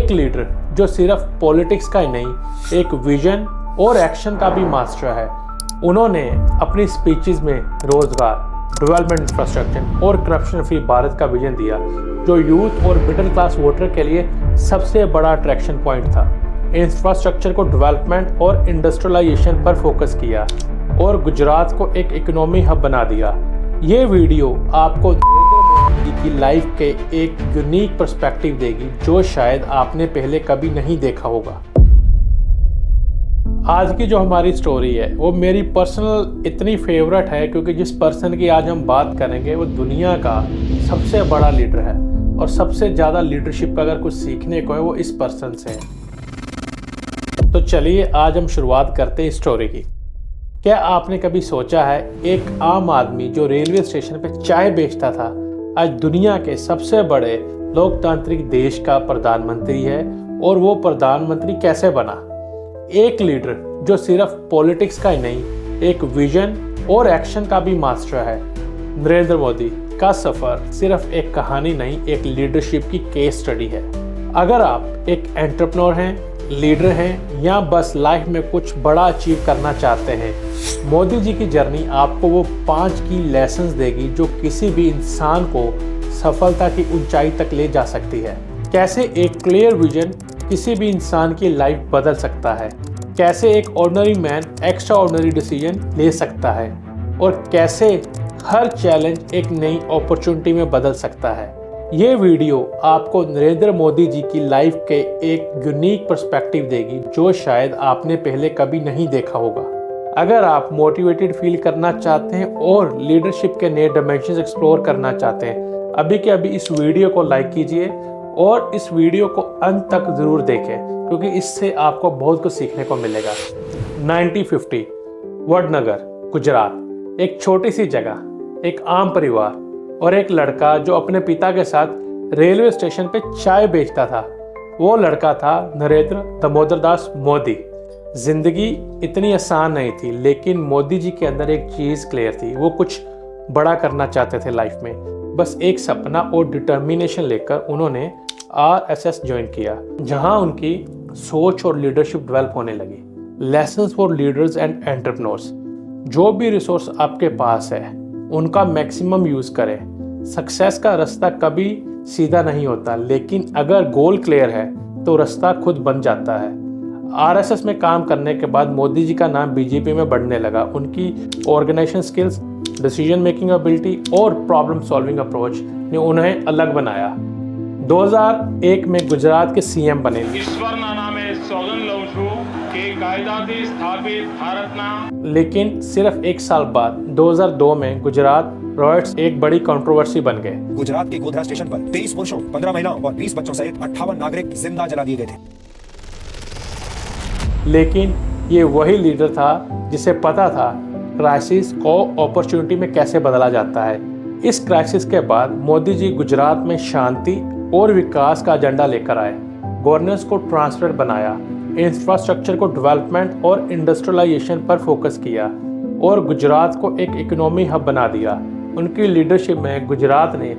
एक लीडर जो सिर्फ पॉलिटिक्स का ही नहीं, एक विजन और एक्शन का भी मास्टर है। उन्होंने अपनी स्पीचेस में रोजगार, डेवलपमेंट, इंफ्रास्ट्रक्चर और करप्शन फ्री भारत का विजन दिया, जो यूथ और मिडिल क्लास वोटर के लिए सबसे बड़ा अट्रैक्शन पॉइंट था। इंफ्रास्ट्रक्चर को डेवलपमेंट और इंडस्ट्रियलाइजेशन पर फोकस किया और गुजरात को एक इकोनॉमी हब बना दिया। ये वीडियो आपको नरेंद्र मोदी की लाइफ के एक यूनिक पर्सपेक्टिव देगी जो शायद आपने पहले कभी नहीं देखा होगा। आज की जो हमारी स्टोरी है वो मेरी पर्सनल इतनी फेवरेट है क्योंकि जिस पर्सन की आज हम बात करेंगे वो दुनिया का सबसे बड़ा लीडर है और सबसे ज़्यादा लीडरशिप का अगर कुछ सीखने को है वो इस पर्सन से है। तो चलिए आज हम शुरुआत करते हैं स्टोरी की। क्या आपने कभी सोचा है एक आम आदमी जो रेलवे स्टेशन पे चाय बेचता था आज दुनिया के सबसे बड़े लोकतांत्रिक देश का प्रधानमंत्री है? और वो प्रधानमंत्री कैसे बना? एक लीडर जो सिर्फ पॉलिटिक्स का ही नहीं, एक विजन और एक्शन का भी मास्टर है। नरेंद्र मोदी का सफर सिर्फ एक कहानी नहीं, एक लीडरशिप की केस स्टडी है। अगर आप एक एंटरप्रेन्योर हैं, लीडर हैं या बस लाइफ में कुछ बड़ा अचीव करना चाहते हैं, मोदी जी की जर्नी आपको वो 5 की लेसन्स देगी जो किसी भी इंसान को सफलता की ऊंचाई तक ले जा सकती है। कैसे एक क्लियर विजन किसी भी इंसान की लाइफ बदल सकता है, कैसे एक ordinary man extra ordinary decision ले सकता है और कैसे हर चैलेंज एक नई अपॉर्चुनिटी में बदल सकता है। ये वीडियो आपको नरेंद्र मोदी जी की लाइफ के एक यूनिक पर्सपेक्टिव देगी जो शायद आपने पहले कभी नहीं देखा होगा। अगर आप मोटिवेटेड फील करना चाहते हैं और लीडरशिप के नए डायमेंशंस एक्सप्लोर करना चाहते हैं, अभी के अभी इस वीडियो को लाइक कीजिए और इस वीडियो को अंत तक ज़रूर देखें क्योंकि इससे आपको बहुत कुछ सीखने को मिलेगा। 1950 वडनगर गुजरात, एक छोटी सी जगह, एक आम परिवार और एक लड़का जो अपने पिता के साथ रेलवे स्टेशन पे चाय बेचता था। वो लड़का था नरेंद्र दामोदर दास मोदी। जिंदगी इतनी आसान नहीं थी लेकिन मोदी जी के अंदर एक चीज़ क्लियर थी, वो कुछ बड़ा करना चाहते थे लाइफ में। बस एक सपना और डिटर्मिनेशन लेकर उन्होंने आरएसएस ज्वाइन किया, जहां उनकी सोच और लीडरशिप डेवलप होने लगी। Lessons for leaders and entrepreneurs. जो भी रिसोर्स आपके पास है उनका मैक्सिमम यूज़ करें। सक्सेस का रास्ता कभी सीधा नहीं होता लेकिन अगर गोल क्लियर है तो रास्ता खुद बन जाता है। आरएसएस में काम करने के बाद मोदी जी का नाम बीजेपी में बढ़ने लगा। उनकी organisation skills, decision making ability और प्रॉब्लम सॉल्विंग अप्रोच ने उन्हें अलग बनाया। 2001 में गुजरात के सीएम बने। लेकिन सिर्फ एक साल बाद 2002 में गुजरात रॉयट्स एक बड़ी कंट्रोवर्सी बन गए। गुजरात के गोधरा स्टेशन पर 23 पुरुषों, 15 महिलाओं और 20 बच्चों सहित 58 नागरिक जिंदा जला दिए गए थे। लेकिन ये वही लीडर था जिसे पता था क्राइसिस को अपॉर्चुनिटी में कैसे बदला जाता है। इस क्राइसिस के बाद मोदी जी गुजरात में शांति और विकास का एजेंडा लेकर आए। गवर्नेंस को ट्रांसपेरेंट बनाया, इंफ्रास्ट्रक्चर को डेवलपमेंट और इंडस्ट्रियलाइजेशन पर फोकस किया और गुजरात को एक इकोनॉमी हब बना दिया। उनकी लीडरशिप में गुजरात ने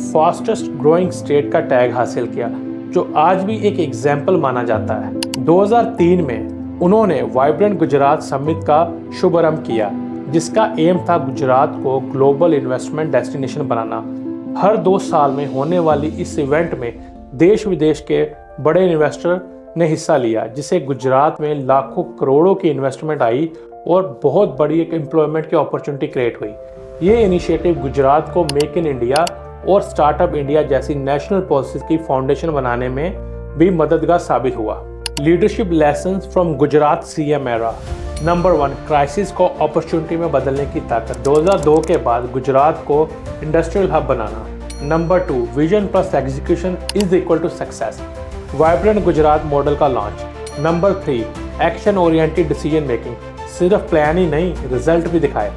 फास्टेस्ट ग्रोइंग स्टेट का टैग हासिल किया जो आज भी एक एग्जाम्पल माना जाता है। 2003 में उन्होंने वाइब्रेंट गुजरात समिट का शुभारंभ किया जिसका एम था गुजरात को ग्लोबल इन्वेस्टमेंट डेस्टिनेशन बनाना। हर 2 साल में होने वाली इस इवेंट में देश विदेश के बड़े इन्वेस्टर ने हिस्सा लिया जिससे गुजरात में लाखों करोड़ों की इन्वेस्टमेंट आई और बहुत बड़ी एक एम्प्लॉयमेंट की अपॉर्चुनिटी क्रिएट हुई। ये इनिशिएटिव गुजरात को मेक इन इंडिया और स्टार्टअप इंडिया जैसी नेशनल पॉलिसीज की फाउंडेशन बनाने में भी मददगार साबित हुआ। Leadership lessons from Gujarat CM era. Number 1, crisis को अपॉर्चुनिटी में बदलने की ताकत। 2002 के बाद गुजरात को इंडस्ट्रियल हब बनाना। Number 2, vision plus execution is equal to success. Vibrant Gujarat model का launch. Number 3, action oriented decision making. सिर्फ प्लान ही नहीं, रिजल्ट भी दिखाए।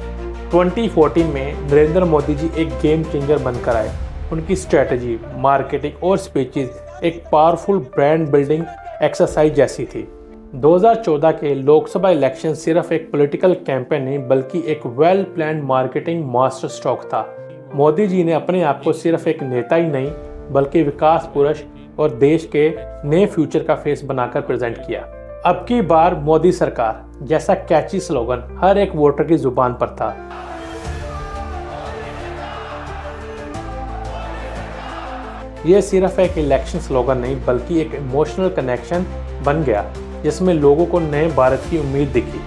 2014 में नरेंद्र मोदी जी एक गेम चेंजर बनकर आए। उनकी स्ट्रेटजी, मार्केटिंग और स्पीचेस एक पावरफुल ब्रांड बिल्डिंग एक्सरसाइज जैसी थी। 2014 के लोकसभा इलेक्शन सिर्फ एक पॉलिटिकल कैंपेन नहीं बल्कि एक well planned marketing master stroke था। मोदी जी ने अपने आप को सिर्फ एक नेता ही नहीं बल्कि विकास पुरुष और देश के नए फ्यूचर का फेस बनाकर प्रेजेंट किया। अब की बार मोदी सरकार जैसा कैची स्लोगन हर एक वोटर की जुबान पर था। ये सिर्फ एक इलेक्शन स्लोगन नहीं बल्कि एक इमोशनल कनेक्शन बन गया जिसमें लोगों को नए भारत की उम्मीद दिखी।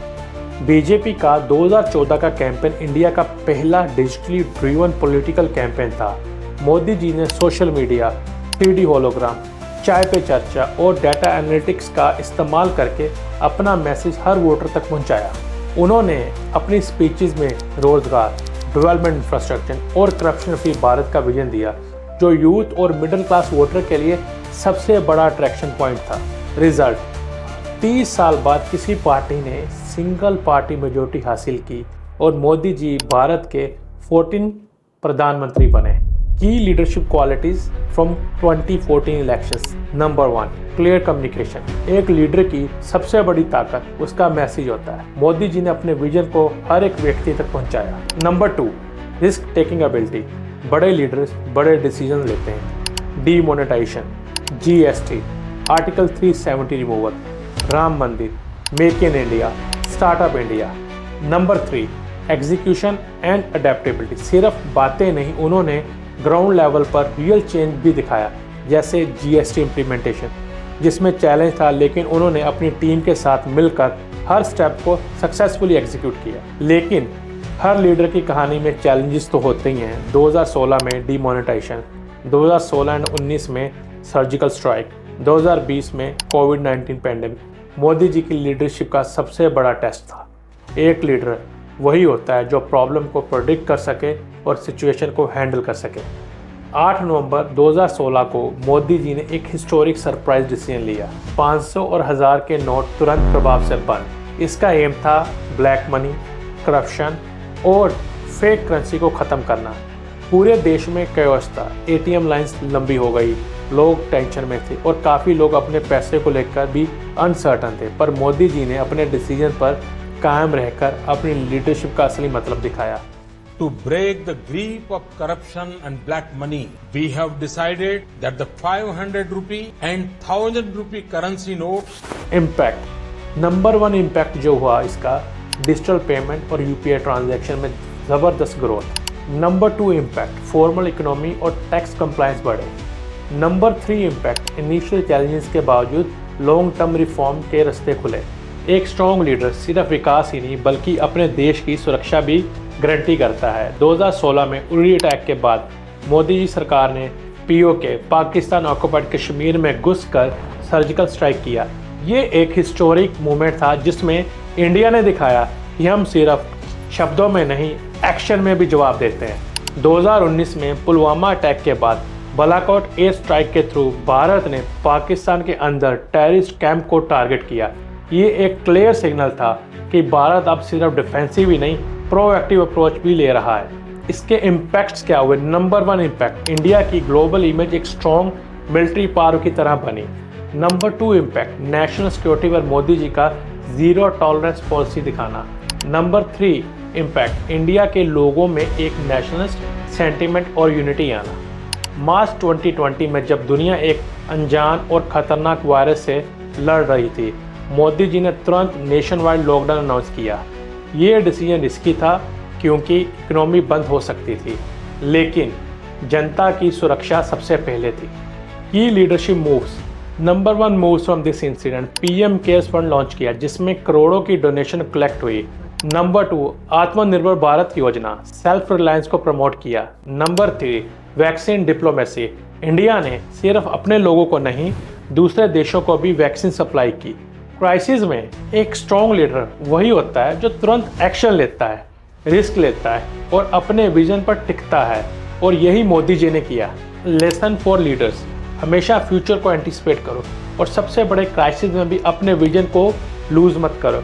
बीजेपी का 2014 का कैंपेन इंडिया का पहला डिजिटली ड्रिवन पॉलिटिकल कैंपेन था। मोदी जी ने सोशल मीडिया, 3D होलोग्राम, चाय पे चर्चा और डाटा एनालिटिक्स का इस्तेमाल करके अपना मैसेज हर वोटर तक पहुंचाया। उन्होंने अपनी स्पीचेस में रोजगार, डेवलपमेंट इंफ्रास्ट्रक्चर और करप्शन फ्री भारत का विजन दिया, जो यूथ और मिडिल क्लास वोटर के लिए सबसे बड़ा अट्रैक्शन पॉइंट था। रिजल्ट, 30 साल बाद किसी पार्टी ने सिंगल पार्टी मेजोरिटी हासिल की और मोदी जी भारत के 14 प्रधानमंत्री बने। की leadership qualities from 2014 elections. Number 1, clear communication. एक लीडर की सबसे बड़ी ताकत उसका मैसेज होता है। मोदी जी ने अपने विजन को हर एक व्यक्ति तक पहुंचाया। Number 2, risk taking ability. बड़े लीडर्स बड़े डिसीजन लेते हैं। Demonetisation, GST, article 370 removal, Ram Mandir, make in India, startup India. Number 3, execution and adaptability. सिर्फ बातें नहीं, उन्होंने ग्राउंड लेवल पर रियल चेंज भी दिखाया, जैसे GST इम्प्लीमेंटेशन जिसमें चैलेंज था, लेकिन उन्होंने अपनी टीम के साथ मिलकर हर स्टेप को सक्सेसफुली एग्जीक्यूट किया। लेकिन हर लीडर की कहानी में चैलेंजेस तो होते ही हैं। 2016 में डीमोनेटाइजेशन, 2016 एंड 19 में सर्जिकल स्ट्राइक, 2020 में कोविड-19 पैंडेमिक मोदी जी की लीडरशिप का सबसे बड़ा टेस्ट था। एक लीडर वही होता है जो प्रॉब्लम को प्रेडिक्ट कर सके और सिचुएशन को हैंडल कर सके। 8 नवंबर 2016 को मोदी जी ने एक हिस्टोरिक सरप्राइज डिसीजन लिया। 500 और 1000 के नोट तुरंत प्रभाव से बंद। इसका एम था ब्लैक मनी, करप्शन और फेक करेंसी को ख़त्म करना। पूरे देश में कैओस था, ATM लाइंस लंबी हो गई, लोग टेंशन में थे और काफ़ी लोग अपने पैसे को लेकर भी अनसर्टन थे। पर मोदी जी ने अपने डिसीजन पर कायम रहकर अपनी लीडरशिप का असली मतलब दिखाया। To break the grip of corruption and black money, we have decided that the 500 rupee and 1000 rupee currency notes. Impact, number 1 impact जो हुआ इसका डिजिटल पेमेंट और UPI ट्रांजैक्शन में ज़बरदस्त growth. Number 2 impact, formal economy और tax compliance बढ़े। Number 3 impact, initial challenges के बावजूद लॉन्ग टर्म रिफॉर्म के रास्ते खुले। एक स्ट्रॉन्ग लीडर सिर्फ विकास ही नहीं बल्कि अपने देश की सुरक्षा भी गारंटी करता है। 2016 में उरी अटैक के बाद मोदी जी सरकार ने POK पाकिस्तान ऑक्युपाइड कश्मीर में घुसकर सर्जिकल स्ट्राइक किया। ये एक हिस्टोरिक मूवमेंट था जिसमें इंडिया ने दिखाया कि हम सिर्फ शब्दों में नहीं एक्शन में भी जवाब देते हैं। 2019 में पुलवामा अटैक के बाद बालाकोट एयर स्ट्राइक के थ्रू भारत ने पाकिस्तान के अंदर टेररिस्ट कैंप को टारगेट किया। ये एक क्लियर सिग्नल था कि भारत अब सिर्फ डिफेंसिव ही नहीं प्रोएक्टिव अप्रोच भी ले रहा है। इसके इम्पैक्ट्स क्या हुए? नंबर 1 इम्पैक्ट, इंडिया की ग्लोबल इमेज एक स्ट्रॉन्ग मिलिट्री पावर की तरह बनी। नंबर 2 इम्पैक्ट, नेशनल सिक्योरिटी पर मोदी जी का जीरो टॉलरेंस पॉलिसी दिखाना। नंबर 3 इम्पैक्ट, इंडिया के लोगों में एक नेशनलिस्ट सेंटिमेंट और यूनिटी आना। मार्च 2020 में जब दुनिया एक अनजान और खतरनाक वायरस से लड़ रही थी, मोदी जी ने तुरंत नेशन वाइड लॉकडाउन अनाउंस किया। ये डिसीजन रिस्की था क्योंकि इकोनॉमी बंद हो सकती थी, लेकिन जनता की सुरक्षा सबसे पहले थी। की leadership moves, number 1 moves from this incident, PM cares fund launch किया जिसमें करोड़ों की डोनेशन कलेक्ट हुई। नंबर 2 आत्मनिर्भर भारत योजना, सेल्फ रिलायंस को प्रमोट किया। नंबर 3 वैक्सीन डिप्लोमेसी, इंडिया ने सिर्फ अपने लोगों को नहीं दूसरे देशों को भी वैक्सीन सप्लाई की। क्राइसिस में एक स्ट्रॉन्ग लीडर वही होता है जो तुरंत एक्शन लेता है, रिस्क लेता है और अपने विजन पर टिकता है, और यही मोदी जी ने किया। लेसन फॉर लीडर्स, हमेशा फ्यूचर को एंटिसिपेट करो और सबसे बड़े क्राइसिस में भी अपने विजन को लूज मत करो।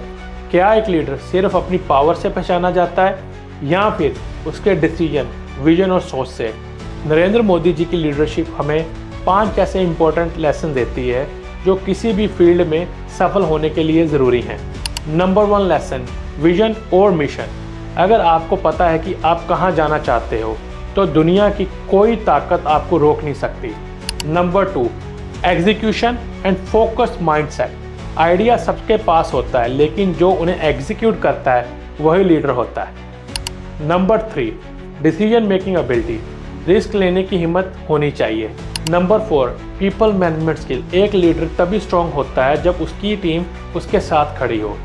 क्या एक लीडर सिर्फ अपनी पावर से पहचाना जाता है या फिर उसके डिसीजन, विजन और सोच से? नरेंद्र मोदी जी की लीडरशिप हमें 5 ऐसे इंपॉर्टेंट लेसन देती है जो किसी भी फील्ड में सफल होने के लिए ज़रूरी हैं। नंबर 1 लेसन, विजन और मिशन। अगर आपको पता है कि आप कहां जाना चाहते हो तो दुनिया की कोई ताकत आपको रोक नहीं सकती। Number 2 execution and focused mindset. Idea सबके पास होता है, लेकिन जो उन्हें एग्जीक्यूट करता है वही लीडर होता है। Number 3, decision making ability. Risk लेने की हिम्मत होनी चाहिए। Number 4, people management skill. एक लीडर तभी स्ट्रांग होता है जब उसकी टीम उसके साथ खड़ी हो।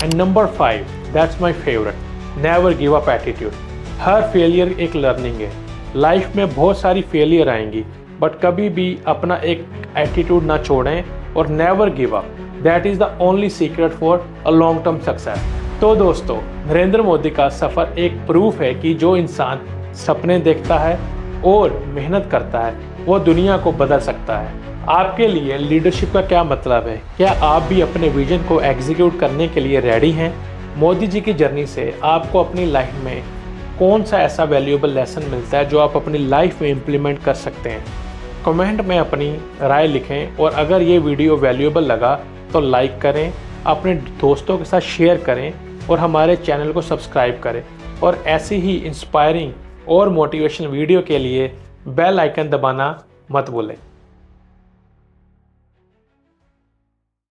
And number 5, that's my favourite, never give up attitude. Her failure एक लर्निंग है। लाइफ में बहुत सारी फेलियर आएंगी, बट कभी भी अपना एक एटीट्यूड ना छोड़ें और never give up. That is the only secret for a long term success. तो दोस्तों, नरेंद्र मोदी का सफ़र एक प्रूफ है कि जो इंसान सपने देखता है और मेहनत करता है वो दुनिया को बदल सकता है। आपके लिए लीडरशिप का क्या मतलब है? क्या आप भी अपने विजन को एग्जीक्यूट करने के लिए रेडी हैं? मोदी जी की जर्नी से आपको अपनी लाइफ में कौन सा ऐसा वैल्यूएबल लेसन मिलता है जो आप अपनी लाइफ में इम्प्लीमेंट कर सकते हैं? कमेंट में अपनी राय लिखें और अगर ये वीडियो वैल्यूएबल लगा तो लाइक करें, अपने दोस्तों के साथ शेयर करें और हमारे चैनल को सब्सक्राइब करें। और ऐसी ही इंस्पायरिंग और मोटिवेशनल वीडियो के लिए बेल आइकन दबाना मत भूलें।